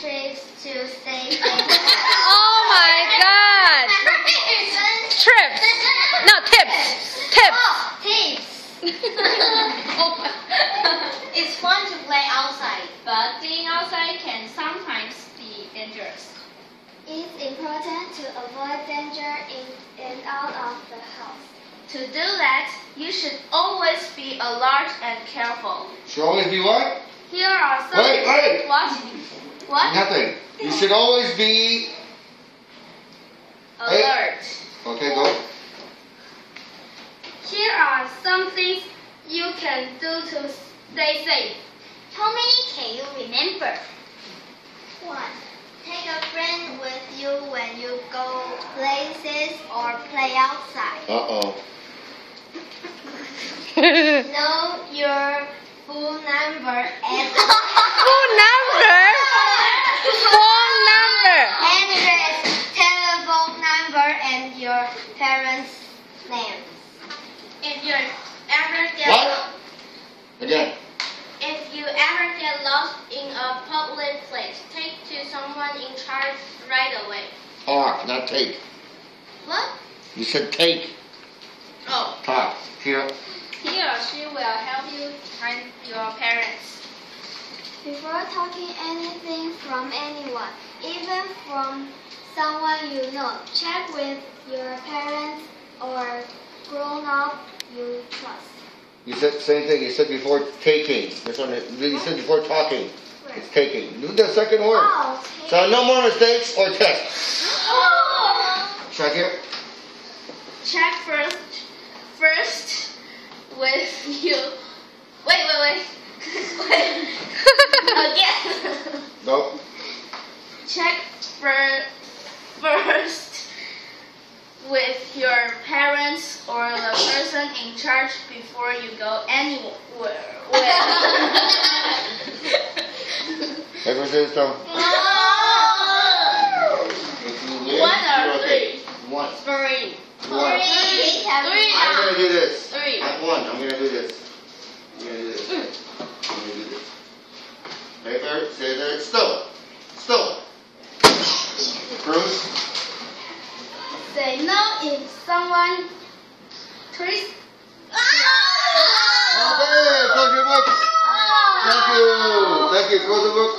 trips to stay. Oh my God! Trips, not tips. Tips. Oh, tips. It's fun to play outside, but being outside can sometimes be dangerous. It's important to avoid danger in and out of the house. To do that, you should always be alert and careful. Should always be what? Here are some. Wait. What? What? Nothing. You should always be Alert. Okay, go. Here are some things you can do to stay safe. How many can you remember? 1. Take a friend with you when you go places or play outside. Uh-oh. Know your phone number and Phone number? Phone number. address, telephone number, and your parents' names. If you ever get What? Again. If you ever get lost in a public place, take to someone in charge right away. Talk, not take. What? You said take. Oh, Talk. Here. he or she will help you find your parents. Before talking anything from anyone, even from someone you know, check with your parents or grown-up you trust. You said the same thing. You said before taking. This one. You said before talking. It's taking. Do the second word. Oh, So no more mistakes or tests. Check here. Check first with you. Wait. Again. Go. Check first with your parents or the person in charge before you go anywhere. Everyone say this down. One or three? One. Three. One. Three. I'm gonna do this. Three. At one. I'm gonna do this. I'm gonna do this. I'm gonna do this. Stay there. Stay there. Still. Bruce. Say no if someone twists. Okay. Close your book. Thank you. Close the book.